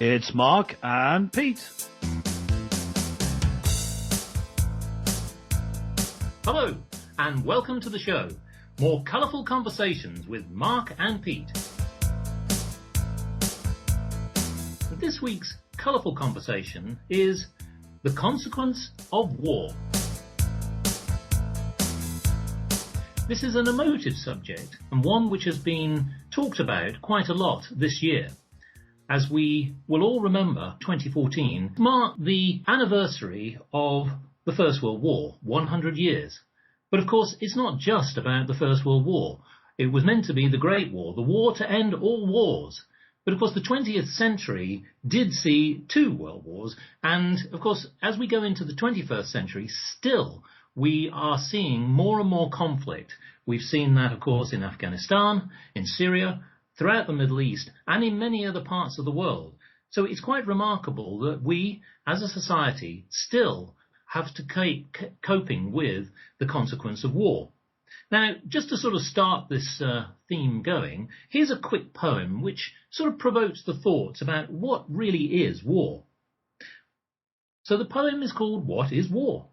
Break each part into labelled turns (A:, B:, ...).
A: It's Mark and Pete.
B: Hello, and welcome to the show. More colourful conversations with Mark and Pete. This week's colourful conversation is the consequence of war. This is an emotive subject and one which has been talked about quite a lot this year. As we will all remember, 2014 marked the anniversary of the First World War, 100 years. But of course, it's not just about the First World War. It was meant to be the Great War, the war to end all wars. But of course, the 20th century did see two world wars. And of course, as we go into the 21st century, still we are seeing more and more conflict. We've seen that, of course, in Afghanistan, in Syria, throughout the Middle East, and in many other parts of the world. So it's quite remarkable that we, as a society, still have to keep coping with the consequence of war. Now, just to sort of start this theme going, here's a quick poem which sort of provokes the thoughts about what really is war. So the poem is called What is War?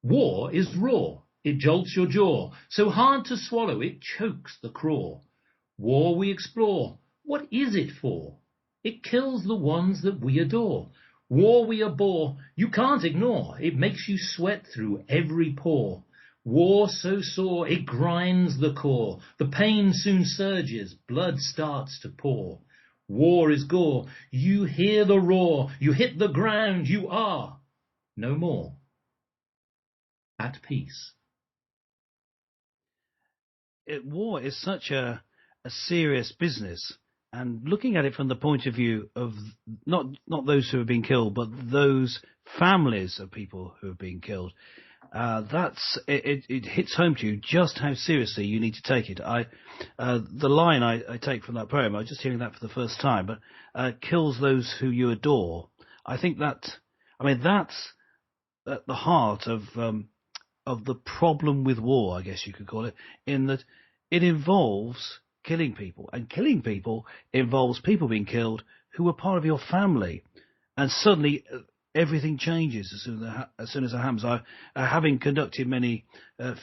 B: War is raw, it jolts your jaw, so hard to swallow it chokes the craw. War we explore, what is it for? It kills the ones that we adore. War we abhor, you can't ignore, it makes you sweat through every pore. War so sore, it grinds the core, the pain soon surges, blood starts to pour. War is gore, you hear the roar, you hit the ground, you are no more at peace.
A: War is such a serious business, and looking at it from the point of view of not those who have been killed, but those families of people who have been killed, it hits home to you just how seriously you need to take it. The line I take from that poem, I was just hearing that for the first time, but kills those who you adore. I think that's at the heart of the problem with war, I guess you could call it, in that it involves killing people, and killing people involves people being killed who are part of your family, and suddenly everything changes as soon as it happens. Having conducted many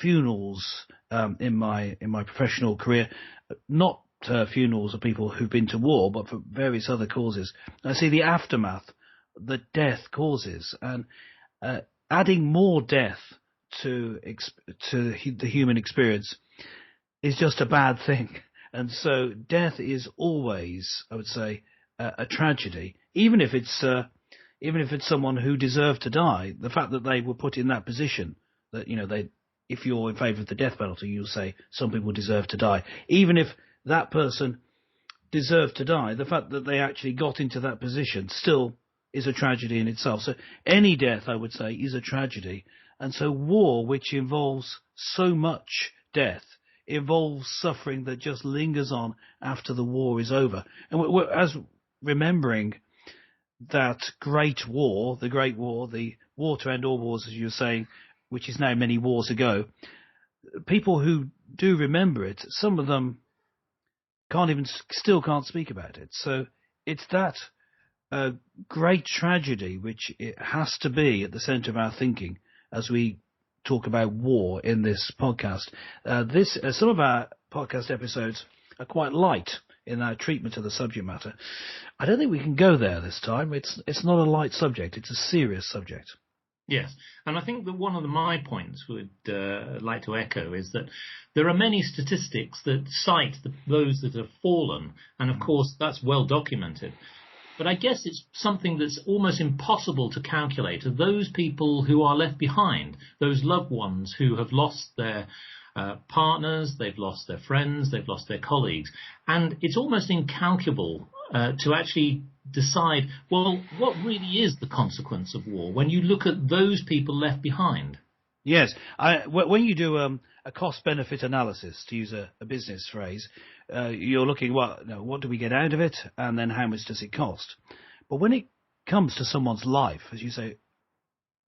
A: funerals in my professional career, not funerals of people who've been to war, but for various other causes, I see the aftermath that death causes, and adding more death to the human experience is just a bad thing. And so death is always, I would say, a tragedy, even if it's someone who deserved to die. The fact that they were put in that position, that if you're in favour of the death penalty, you'll say some people deserve to die. Even if that person deserved to die, the fact that they actually got into that position still is a tragedy in itself. So any death, I would say, is a tragedy. And so war, which involves so much death, involves suffering that just lingers on after the war is over. And as remembering that great war, the Great War, the war to end all wars, as you were saying, which is now many wars ago, people who do remember it, some of them still can't speak about it. So it's that great tragedy which it has to be at the centre of our thinking as we talk about war in this podcast. Some of our podcast episodes are quite light in our treatment of the subject matter. I don't think we can go there this time. It's not a light subject. It's a serious subject.
B: Yes, and I think that one of my points would like to echo is that there are many statistics that cite those that have fallen, and of course that's well documented. But I guess it's something that's almost impossible to calculate are those people who are left behind, those loved ones who have lost their partners, they've lost their friends, they've lost their colleagues. And it's almost incalculable to actually decide, well, what really is the consequence of war when you look at those people left behind?
A: Yes. When you do a cost-benefit analysis, to use a business phrase, you're looking, what do we get out of it, and then how much does it cost? But when it comes to someone's life, as you say,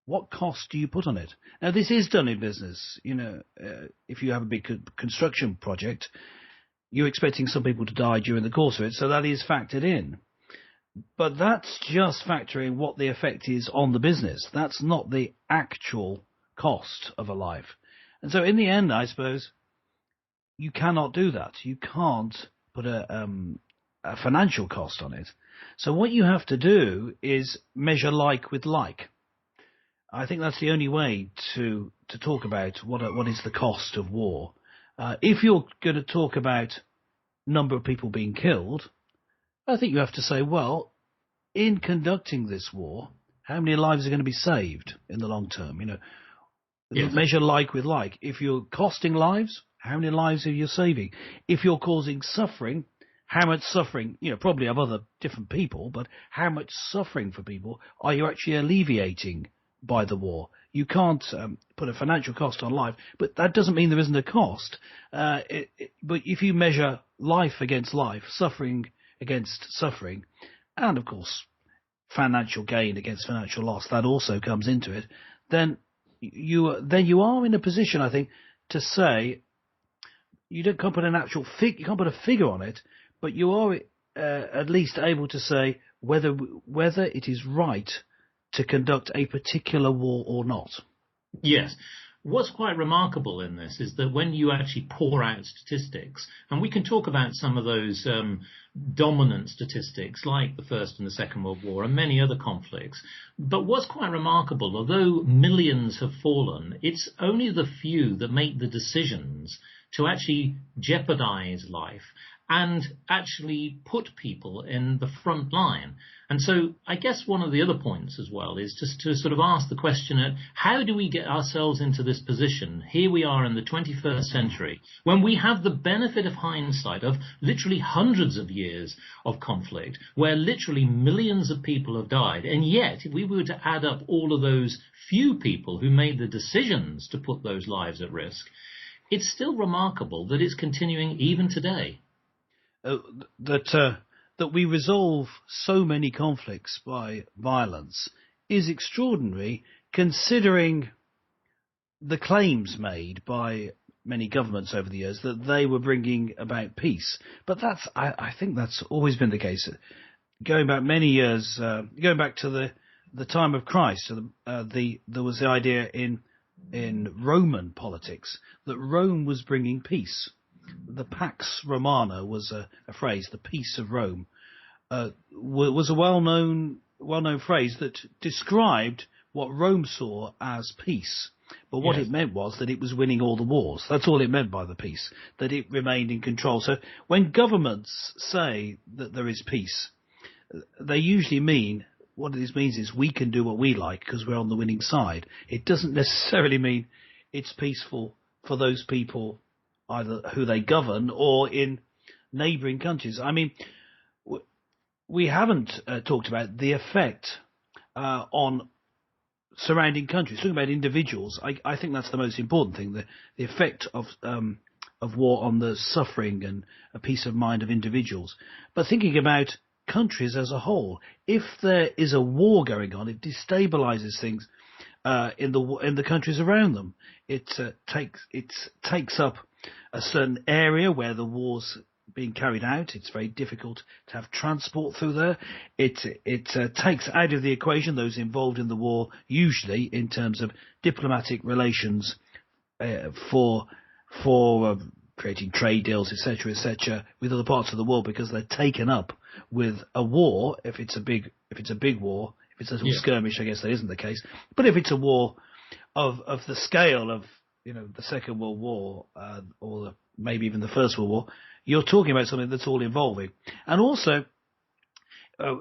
A: what cost do you put on it? Now, this is done in business. If you have a big construction project, you're expecting some people to die during the course of it, so that is factored in. But that's just factoring what the effect is on the business. That's not the actual cost of a life. And so in the end, I suppose, you cannot do that. You can't put a financial cost on it. So what you have to do is measure like with like. I think that's the only way to talk about what is the cost of war. If you're going to talk about number of people being killed, I think you have to say, well, in conducting this war, how many lives are going to be saved in the long term?
B: Yes.
A: Measure like with like. If you're costing lives, how many lives are you saving? If you're causing suffering, how much suffering, probably of other different people, but how much suffering for people are you actually alleviating by the war? You can't put a financial cost on life, but that doesn't mean there isn't a cost. But if you measure life against life, suffering against suffering, and of course financial gain against financial loss, that also comes into it, then you are in a position, I think, to say can't put an actual you can't put a figure on it, but you are at least able to say whether it is right to conduct a particular war or not.
B: Yes. What's quite remarkable in this is that when you actually pour out statistics, and we can talk about some of those dominant statistics like the First and the Second World War and many other conflicts, but what's quite remarkable, although millions have fallen, it's only the few that make the decisions to actually jeopardize life and actually put people in the front line. And so I guess one of the other points as well is just to sort of ask the question, how do we get ourselves into this position? Here we are in the 21st century, when we have the benefit of hindsight of literally hundreds of years of conflict, where literally millions of people have died. And yet, if we were to add up all of those few people who made the decisions to put those lives at risk, it's still remarkable that it's continuing even today.
A: That we resolve so many conflicts by violence is extraordinary, considering the claims made by many governments over the years that they were bringing about peace. But I think that's always been the case. Going back many years, going back to the time of Christ, there was the idea in Roman politics that Rome was bringing peace. The Pax Romana was a phrase, the peace of Rome, was a well-known phrase that described what Rome saw as peace. But what
B: Yes.
A: it meant was that it was winning all the wars. That's all it meant by the peace, that it remained in control. So when governments say that there is peace, they usually mean, what this means is we can do what we like because we're on the winning side. It doesn't necessarily mean it's peaceful for those people either who they govern or in neighbouring countries. I mean, we haven't talked about the effect on surrounding countries. Talking about individuals, I think that's the most important thing: the effect of war on the suffering and a peace of mind of individuals. But thinking about countries as a whole, if there is a war going on, it destabilises things in the countries around them. It takes up a certain area where the war's being carried out. It's very difficult to have transport through there. It takes out of the equation those involved in the war, usually in terms of diplomatic relations for creating trade deals, etc., with other parts of the world, because they're taken up with a war. If it's a big war, if it's a little skirmish, I guess that isn't the case. But if it's a war of the scale of the Second World War or maybe even the First World War, you're talking about something that's all involving. And also,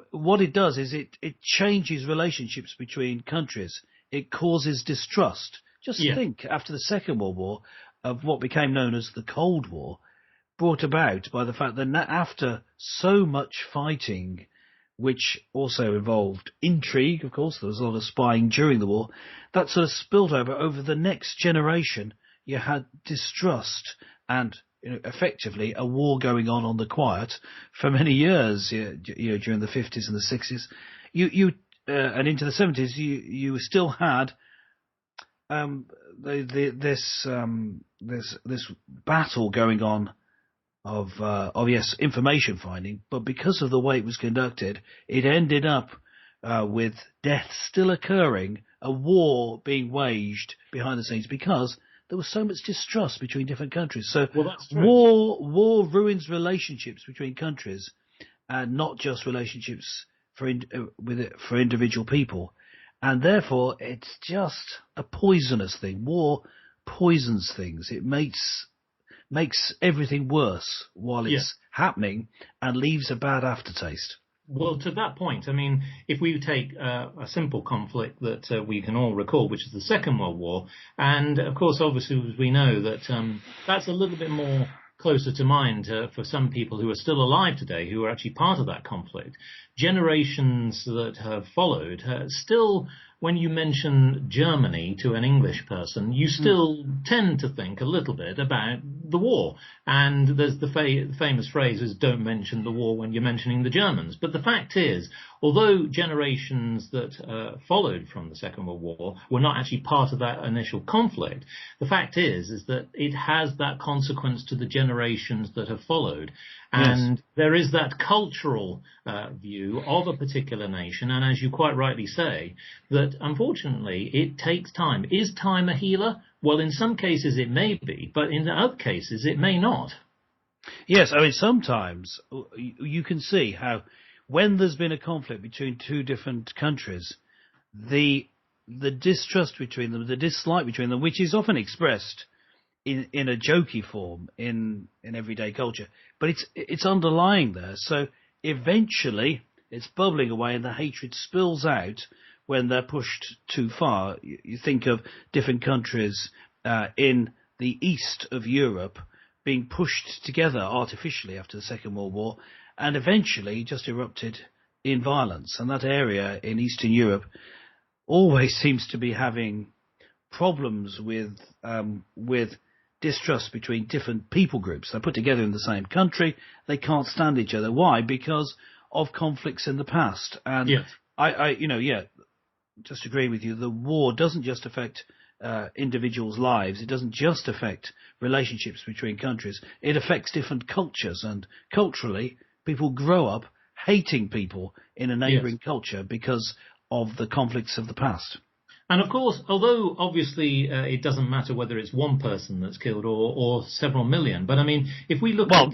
A: what it does is it changes relationships between countries. It causes distrust. Just think, after the Second World War, of what became known as the Cold War, brought about by the fact that after so much fighting, which also involved intrigue, of course, there was a lot of spying during the war, that sort of spilled over the next generation. You had distrust and effectively a war going on the quiet for many years, during the 50s and the 60s. And into the 70s, you still had this battle going on yes, information finding, but because of the way it was conducted, it ended up with deaths still occurring, a war being waged behind the scenes because there was so much distrust between different countries. So
B: Well, that's true.
A: war ruins relationships between countries, and not just relationships for individual people, and therefore it's just a poisonous thing. War poisons things. It makes everything worse while
B: Yeah.
A: it's happening and leaves a bad aftertaste.
B: Well, to that point, I mean, if we take a simple conflict that we can all recall, which is the Second World War, and of course, obviously, we know that that's a little bit more closer to mind for some people who are still alive today, who are actually part of that conflict. Generations that have followed still, when you mention Germany to an English person, you still tend to think a little bit about the war. And there's the famous phrase is don't mention the war when you're mentioning the Germans. But the fact is, although generations that followed from the Second World War were not actually part of that initial conflict, the fact is that it has that consequence to the generations that have followed. And
A: Yes.
B: there is that cultural view of a particular nation, and as you quite rightly say, that unfortunately it takes time. Is time a healer? Well, in some cases it may be, but in other cases it may not.
A: Yes, I mean, sometimes you can see how when there's been a conflict between two different countries, the distrust between them, the dislike between them, which is often expressed in a jokey form in everyday culture, but it's underlying there. So eventually it's bubbling away and the hatred spills out when they're pushed too far. You think of different countries in the east of Europe being pushed together artificially after the Second World War, and eventually just erupted in violence. And that area in Eastern Europe always seems to be having problems with distrust between different people groups. They're put together in the same country. They can't stand each other. Why? Because of conflicts in the past. And
B: Yes.
A: I just agree with you. The war doesn't just affect individuals' lives. It doesn't just affect relationships between countries. It affects different cultures, and culturally, people grow up hating people in a neighbouring culture because of the conflicts of the past.
B: And of course, although obviously it doesn't matter whether it's one person that's killed or several million, but I mean, if we look at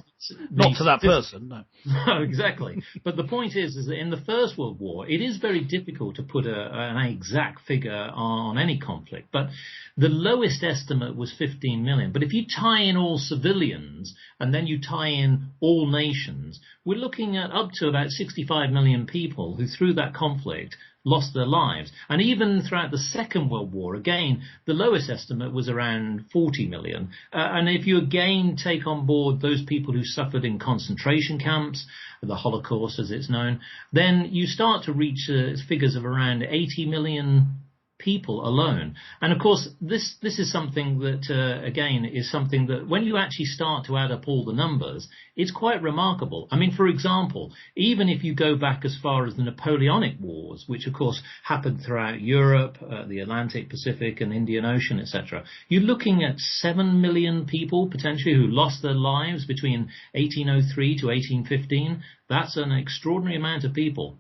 A: not to that person, no.
B: No, exactly. But the point is that in the First World War, it is very difficult to put an exact figure on any conflict. But the lowest estimate was 15 million. But if you tie in all civilians and then you tie in all nations, we're looking at up to about 65 million people who, through that conflict, lost their lives. And even throughout the Second World War, again, the lowest estimate was around 40 million. And if you again take on board those people who suffered in concentration camps, the Holocaust as it's known, then you start to reach figures of around 80 million people alone. And of course, this is something that, again, is something that when you actually start to add up all the numbers, it's quite remarkable. I mean, for example, even if you go back as far as the Napoleonic Wars, which of course happened throughout Europe, the Atlantic, Pacific and Indian Ocean, etc., you're looking at 7 million people potentially who lost their lives between 1803 to 1815. That's an extraordinary amount of people.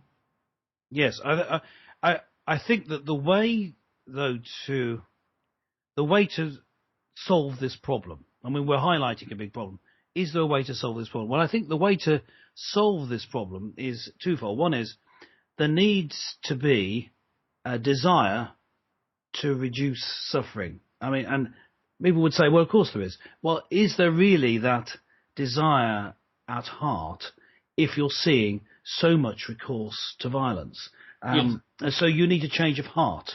A: Yes, I think that the way to solve this problem, I mean, we're highlighting a big problem. Is there a way to solve this problem? Well, I think the way to solve this problem is twofold. One is there needs to be a desire to reduce suffering. I mean, and people would say, well, of course there is. Well, is there really that desire at heart if you're seeing so much recourse to violence? So you need a change of heart.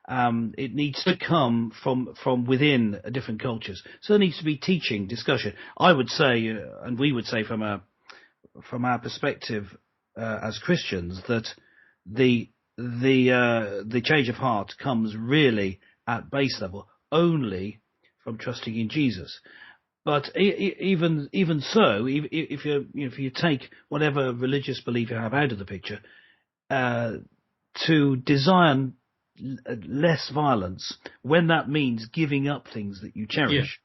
A: It needs to come from within different cultures. So there needs to be teaching, discussion. I would say, and we would say from our perspective as Christians, that the change of heart comes really at base level only from trusting in Jesus. But even so, if you take whatever religious belief you have out of the picture, to desire less violence when that means giving up things that you cherish,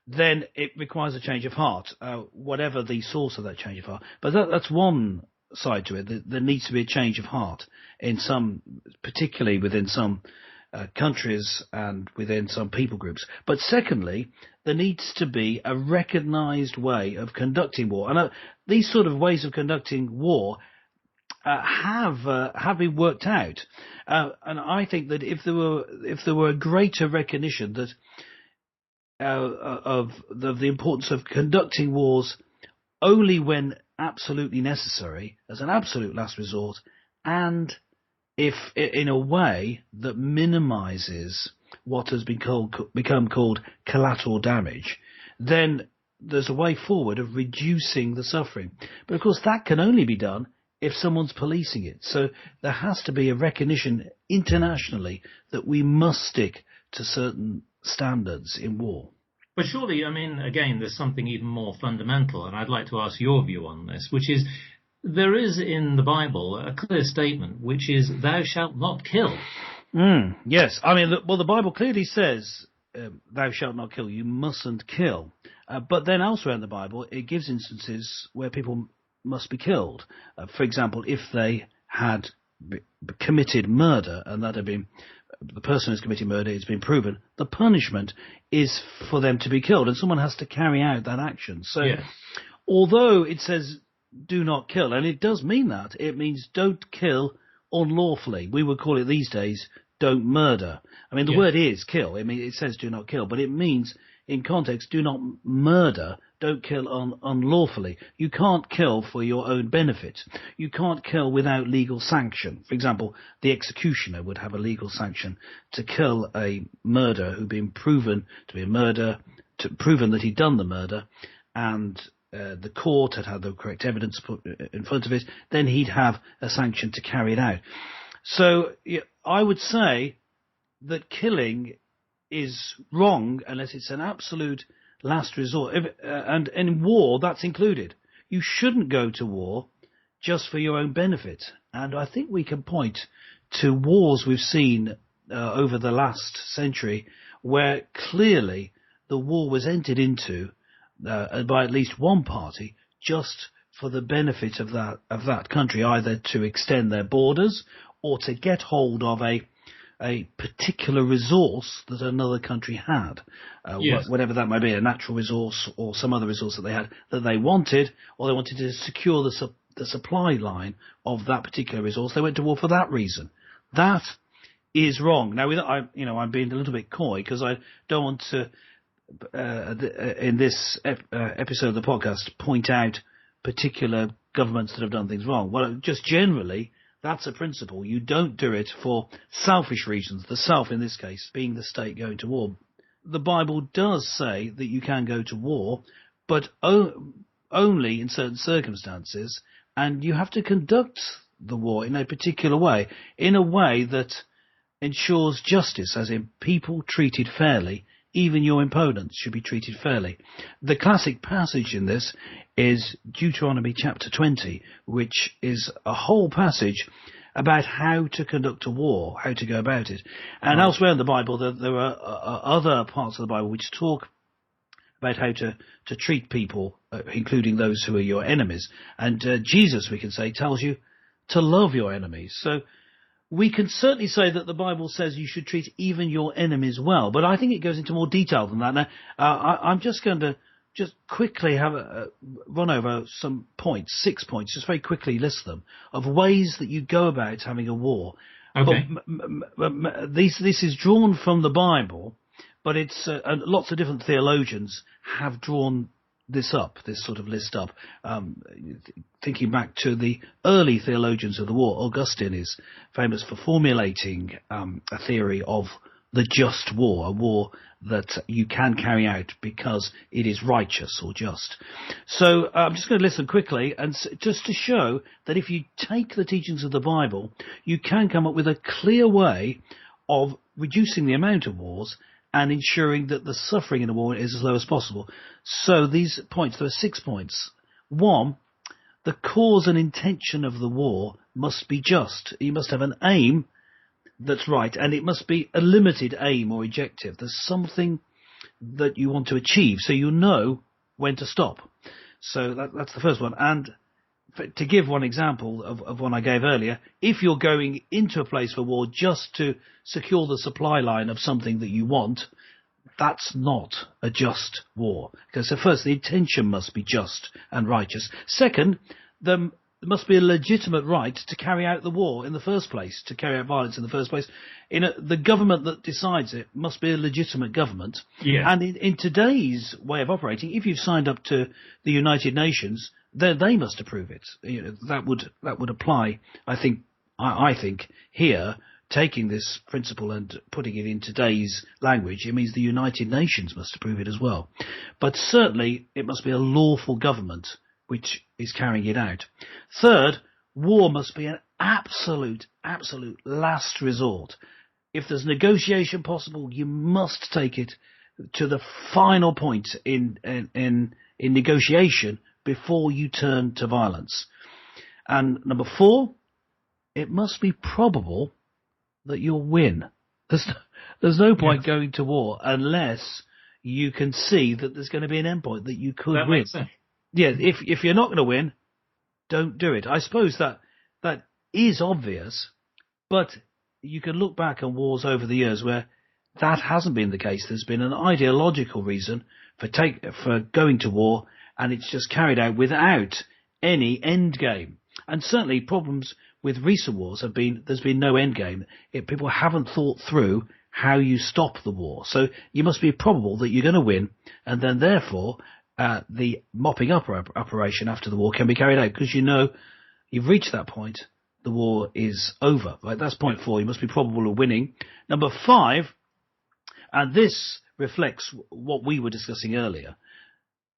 A: then it requires a change of heart, whatever the source of that change of heart. But that's one side to it. There needs to be a change of heart in some, particularly within some countries and within some people groups. But secondly, there needs to be a recognised way of conducting war. And these sort of ways of conducting war have been worked out. And I think that if there were a greater recognition that of the importance of conducting wars only when absolutely necessary, as an absolute last resort, and if in a way that minimises what has become called collateral damage, then there's a way forward of reducing the suffering. But of course that can only be done if someone's policing it. So there has to be a recognition internationally that we must stick to certain standards in war.
B: But surely, I mean, again, there's something even more fundamental, and I'd like to ask your view on this, which is there is in the Bible a clear statement, which is, thou shalt not kill.
A: Yes. I mean, the Bible clearly says, thou shalt not kill. You mustn't kill. But then elsewhere in the Bible, it gives instances where people must be killed. For example, if they had committed murder and that had been, the person who's committed murder, it's been proven, the punishment is for them to be killed, and someone has to carry out that action. So, yes. Although it says do not kill, and it does mean that, it means don't kill unlawfully. We would call it these days don't murder. I mean, the word is kill. I mean, it says do not kill, but it means in context do not murder, don't kill unlawfully. You can't kill for your own benefit. You can't kill without legal sanction. For example, the executioner would have a legal sanction to kill a murderer who'd been proven to be a murderer, proven that he'd done the murder, and the court had had the correct evidence put in front of it, then he'd have a sanction to carry it out. So I would say that killing is wrong unless it's an absolute last resort. And in war, that's included. You shouldn't go to war just for your own benefit. And I think we can point to wars we've seen over the last century where clearly the war was entered into by at least one party just for the benefit of that country, either to extend their borders or to get hold of a particular resource that another country had, whatever that might be, a natural resource or some other resource that they had that they wanted, or they wanted to secure the supply line of that particular resource. They went to war for that reason. That is wrong. Now, I'm being a little bit coy because I don't want to, in this episode of the podcast, point out particular governments that have done things wrong. Well, just generally, that's a principle. You don't do it for selfish reasons, the self in this case being the state going to war. The Bible does say that you can go to war, but only in certain circumstances, and you have to conduct the war in a particular way, in a way that ensures justice, as in people treated fairly. Even your opponents should be treated fairly. The classic passage in this is Deuteronomy chapter 20, which is a whole passage about how to conduct a war, how to go about it. And elsewhere in the Bible, there are other parts of the Bible which talk about how to treat people, including those who are your enemies. And Jesus, we can say, tells you to love your enemies. So we can certainly say that the Bible says you should treat even your enemies well, but I think it goes into more detail than that. Now, I'm just going to quickly have run over some points, 6 points, just very quickly list them, of ways that you go about having a war.
B: Okay.
A: But this is drawn from the Bible, but it's lots of different theologians have drawn this sort of list up. Thinking back to the early theologians of the war, Augustine is famous for formulating a theory of the just war, a war that you can carry out because it is righteous or just. So I'm just going to listen quickly, and just to show that if you take the teachings of the Bible, you can come up with a clear way of reducing the amount of wars and ensuring that the suffering in a war is as low as possible. So these points, there are 6 points. 1, the cause and intention of the war must be just. You must have an aim that's right, and it must be a limited aim or objective. There's something that you want to achieve, so you know when to stop. So that's the first one. And to give one example of one I gave earlier, if you're going into a place for war just to secure the supply line of something that you want, that's not a just war. Because so first, the intention must be just and righteous. Second, there must be a legitimate right to carry out the war in the first place, to carry out violence in the first place. The government that decides it must be a legitimate government.
B: Yeah.
A: And in today's way of operating, if you've signed up to the United Nations, then they must approve it. That would apply, I think here, taking this principle and putting it in today's language, it means the United Nations must approve it as well. But certainly it must be a lawful government which is carrying it out. Third, war must be an absolute last resort. If there's negotiation possible, you must take it to the final point in negotiation before you turn to violence. And number 4, it must be probable that you'll win. There's no point going to war unless you can see that there's going to be an endpoint that you could win.
B: Makes sense.
A: Yeah, if you're not going to win, don't do it. I suppose that is obvious, but you can look back on wars over the years where that hasn't been the case. There's been an ideological reason for going to war, and it's just carried out without any end game. And certainly problems with recent wars there's been no end game. People haven't thought through how you stop the war. So you must be probable that you're going to win, and then therefore the mopping up operation after the war can be carried out, because you know you've reached that point, the war is over. Right? That's point 4. You must be probable of winning. Number 5, and this reflects what we were discussing earlier,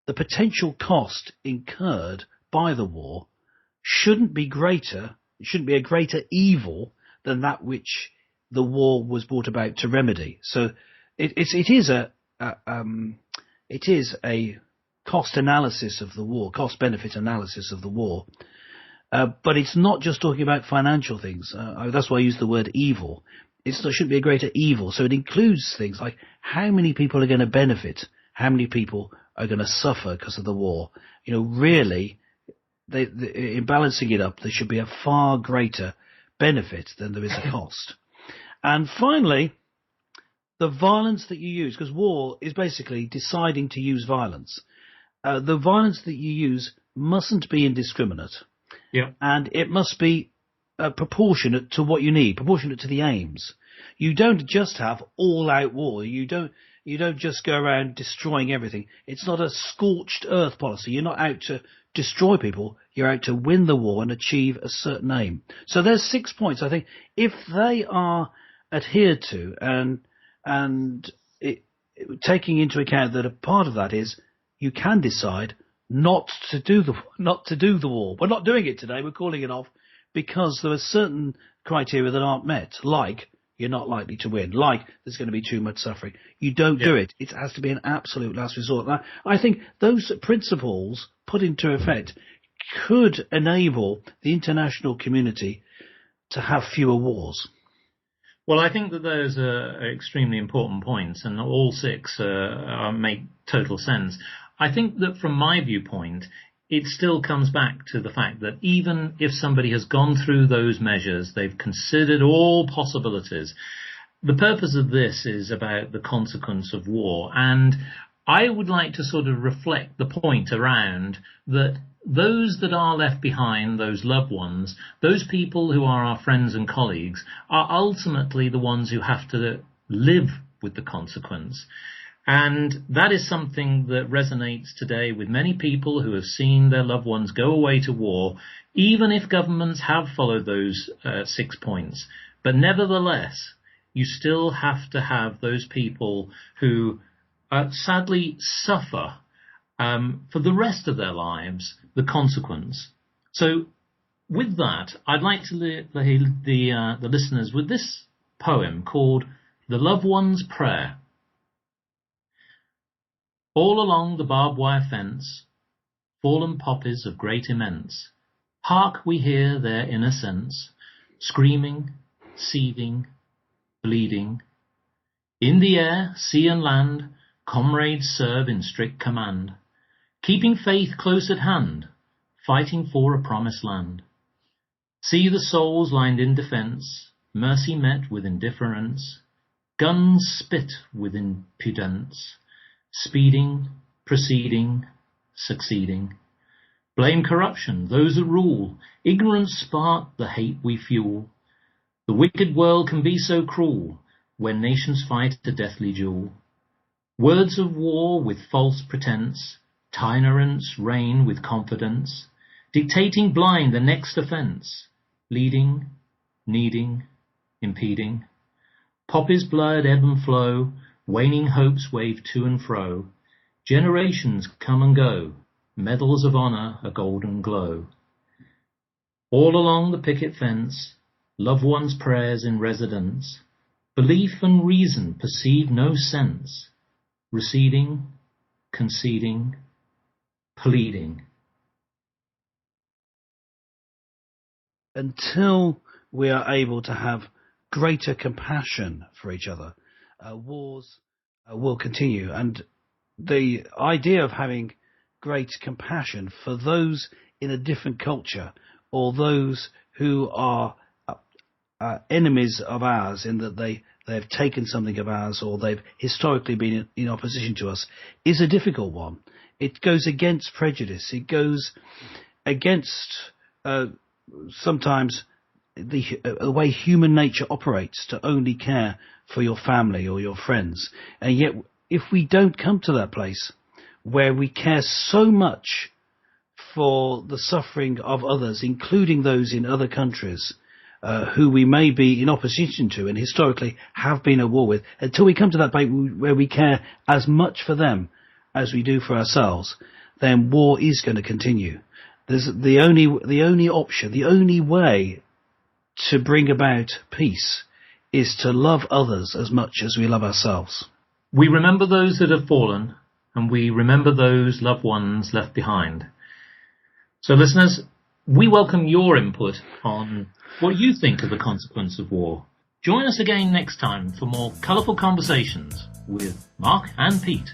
A: the potential cost incurred by the war shouldn't be a greater evil than that which the war was brought about to remedy. So it is a cost analysis of the war, cost benefit analysis of the war, but it's not just talking about financial things. That's why I use the word evil. There shouldn't be a greater evil. So it includes things like how many people are going to benefit, how many people are going to suffer because of the war. Really, in balancing it up, there should be a far greater benefit than there is a cost. And finally, the violence that you use, because war is basically deciding to use violence. The violence that you use mustn't be indiscriminate.
B: Yeah.
A: And it must be proportionate to what you need, proportionate to the aims. You don't just have all-out war. You don't just go around destroying everything. It's not a scorched earth policy. You're not out to destroy people. You're out to win the war and achieve a certain aim. So there's 6 points. I think if they are adhered to, and taking into account that a part of that is you can decide not to do the war. We're not doing it today. We're calling it off because there are certain criteria that aren't met, like you're not likely to win, like there's going to be too much suffering. You don't do it. It has to be an absolute last resort. Now, I think those principles put into effect could enable the international community to have fewer wars.
B: Well, I think that those are extremely important points, and all 6 make total sense. I think that from my viewpoint, it still comes back to the fact that even if somebody has gone through those measures, they've considered all possibilities, the purpose of this is about the consequence of war. And I would like to sort of reflect the point around that those that are left behind, those loved ones, those people who are our friends and colleagues, are ultimately the ones who have to live with the consequence. And that is something that resonates today with many people who have seen their loved ones go away to war, even if governments have followed those 6 points. But nevertheless, you still have to have those people who sadly suffer for the rest of their lives the consequence. So with that, I'd like to leave the listeners with this poem called The Loved One's Prayer. All along the barbed wire fence, fallen poppies of great immense, hark we hear their innocence, screaming, seething, bleeding. In the air, sea and land, Comrades serve in strict command, keeping faith close at hand, fighting for a promised land. See the souls lined in defence, mercy met with indifference, guns spit with impudence, speeding, proceeding, succeeding. Blame corruption, those that rule, ignorance spark the hate we fuel. The wicked world can be so cruel, when nations fight a deathly duel. Words of war with false pretense, tyrants reign with confidence, dictating blind the next offence, leading, needing, impeding. Poppy's blood ebb and flow, waning hopes wave to and fro. Generations come and go, medals of honour a golden glow. All along the picket fence, loved ones' prayers in residence, belief and reason perceive no sense, receding, conceding, pleading.
A: Until we are able to have greater compassion for each other, wars will continue. And the idea of having great compassion for those in a different culture, or those who are enemies of ours, in that they've taken something of ours, or they've historically been in opposition to us, is a difficult one. It goes against prejudice. It goes against sometimes the way human nature operates, to only care for your family or your friends. And yet, if we don't come to that place where we care so much for the suffering of others, including those in other countries who we may be in opposition to and historically have been at war with, until we come to that point where we care as much for them as we do for ourselves, then war is going to continue. There's the only option, the only way to bring about peace is to love others as much as we love ourselves.
B: We remember those that have fallen, and we remember those loved ones left behind. So listeners, we welcome your input on what you think of the consequence of war. Join us again next time for more colourful conversations with Mark and Pete.